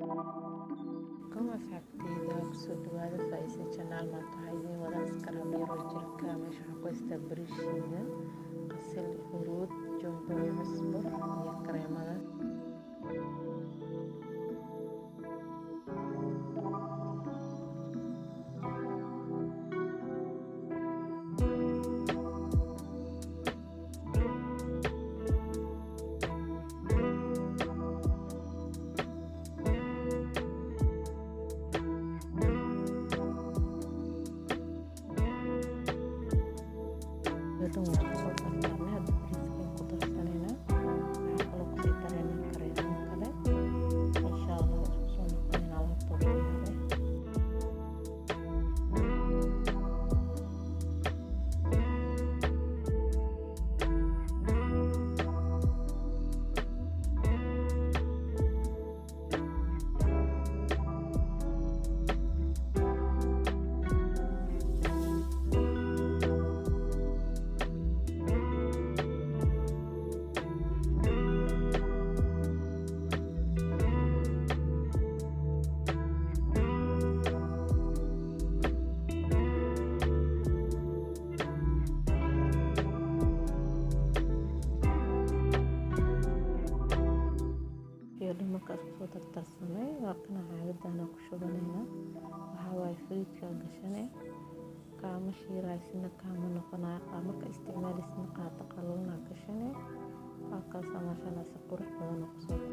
كم أصحابتي kuso dhawaad faa'iido channel ma tahay in wada iskara miro jirka meesha ku istaabrishiga qasal huruud jumbo cusbo iyo kareemada markaas ku tartarsamay waqtina caadadana ku shubanayna waxa way fridge gashanay kaama shiiraysina kaama noqonaa marka isticmaalisna qaata qalona gashanay halkaas ama shan qurux badan oo soo